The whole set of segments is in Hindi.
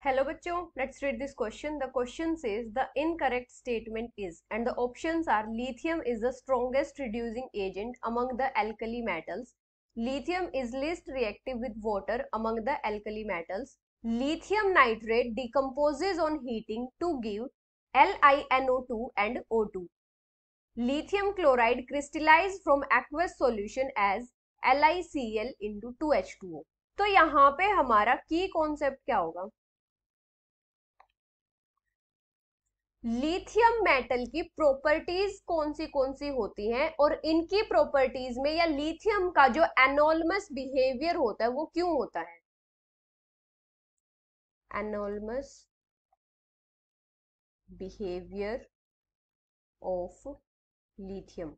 Hello बच्चों, let's read this question. The question says the incorrect statement is, and the options are: lithium is the strongest reducing agent among the alkali metals. Lithium is least reactive with water among the alkali metals. Lithium nitrate decomposes on heating to give LiNO2 and O2. Lithium chloride crystallizes from aqueous solution as LiCl into 2H2O. तो यहाँ पे हमारा की कॉन्सेप्ट क्या होगा? लिथियम मेटल की प्रॉपर्टीज कौन सी होती हैं और इनकी प्रॉपर्टीज में या लिथियम का जो एनोनमस बिहेवियर होता है वो क्यों होता है? Anonymous behaviour of lithium.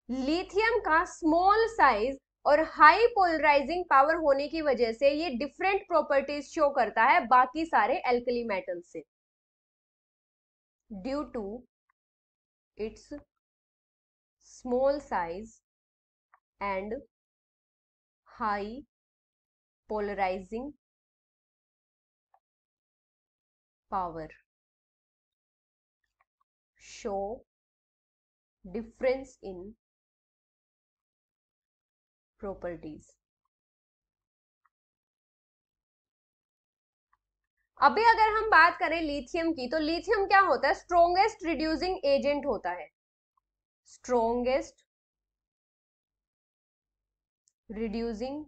Lithium का स्मॉल साइज और हाई पोलराइजिंग पावर होने की वजह से ये डिफरेंट प्रॉपर्टीज शो करता है बाकी सारे एल्कली मेटल से। Due to its small size and high polarizing power show difference in properties. अभी अगर हम बात करें लिथियम की, तो लिथियम क्या होता है? स्ट्रॉन्गेस्ट रिड्यूसिंग एजेंट होता है। Strongest reducing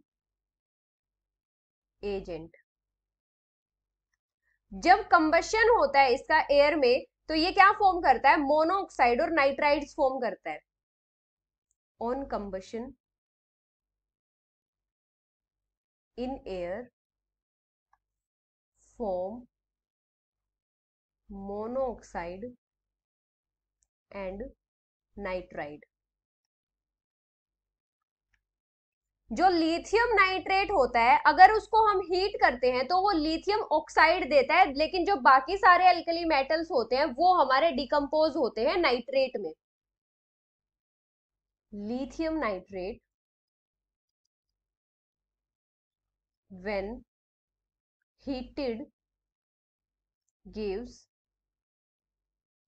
agent. जब कंबशन होता है इसका एयर में, तो ये क्या फॉर्म करता है? मोनोऑक्साइड और नाइट्राइड्स फॉर्म करता है। On combustion in air form monoxide and nitride. जो लिथियम नाइट्रेट होता है, अगर उसको हम हीट करते हैं तो वो लिथियम ऑक्साइड देता है, लेकिन जो बाकी सारे अल्कली मेटल्स होते हैं वो हमारे डिकम्पोज होते हैं नाइट्रेट में। Lithium nitrate when heated gives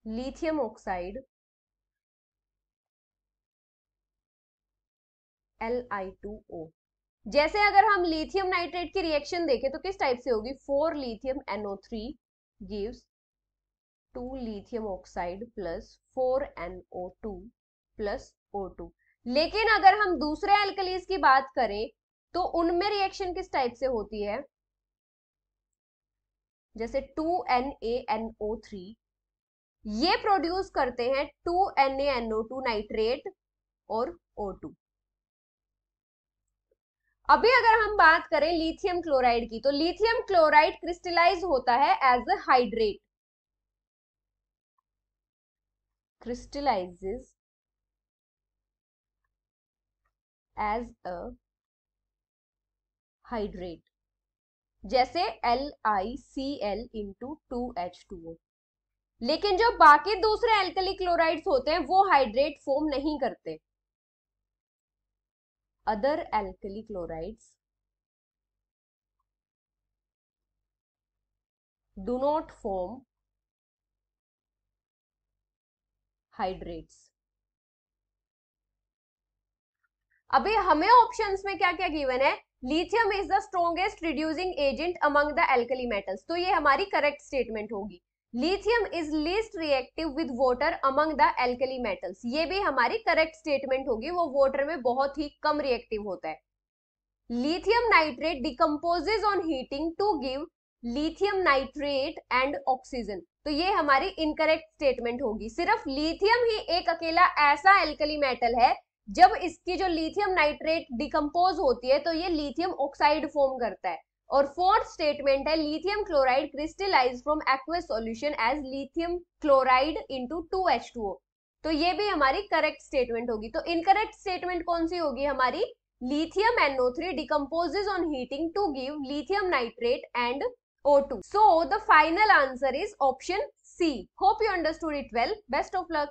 lithium oxide Li2O। जैसे अगर हम लिथियम नाइट्रेट की रिएक्शन देखें तो किस टाइप से होगी? 4 lithium NO3 gives 2 lithium oxide plus 4 NO2 plus O2। लेकिन अगर हम दूसरे एल्कलीज की बात करें तो उनमें रिएक्शन किस टाइप से होती है? जैसे 2 NaNO3 ये प्रोड्यूस करते हैं 2 NaNO2 नाइट्रेट और O2। अभी अगर हम बात करें लिथियम क्लोराइड की, तो लिथियम क्लोराइड क्रिस्टलाइज होता है as a hydrate. Crystallizes as a hydrate, जैसे LiCl into 2H2O। लेकिन जो बाकी दूसरे एल्कली क्लोराइड्स होते हैं वो हाइड्रेट फॉर्म नहीं करते। Other alkali chlorides do not form hydrates। अभी हमें ऑप्शंस में क्या क्या गिवन है? Lithium is the strongest reducing agent among the alkali metals, तो ये हमारी करेक्ट स्टेटमेंट होगी। Lithium is least reactive with water among the alkali metals, ये भी हमारी करेक्ट स्टेटमेंट होगी, वो वाटर में बहुत ही कम रिएक्टिव होता है। Lithium nitrate decomposes on heating to give lithium nitrate and oxygen, तो ये हमारी इनकरेक्ट स्टेटमेंट होगी। सिर्फ लिथियम ही एक अकेला ऐसा एल्कली मेटल है जब इसकी जो लिथियम नाइट्रेट डिकम्पोज होती है तो ये लिथियम ऑक्साइड फॉर्म करता है। और फोर्थ स्टेटमेंट है lithium chloride crystallize from aqueous solution as lithium chloride into 2H2O, तो ये भी हमारी करेक्ट स्टेटमेंट होगी। तो इनकरेक्ट स्टेटमेंट कौन सी होगी हमारी? Lithium NO3 decomposes on heating to give lithium nitrate and O2. So the final answer is option C. Hope you understood it well. Best of luck.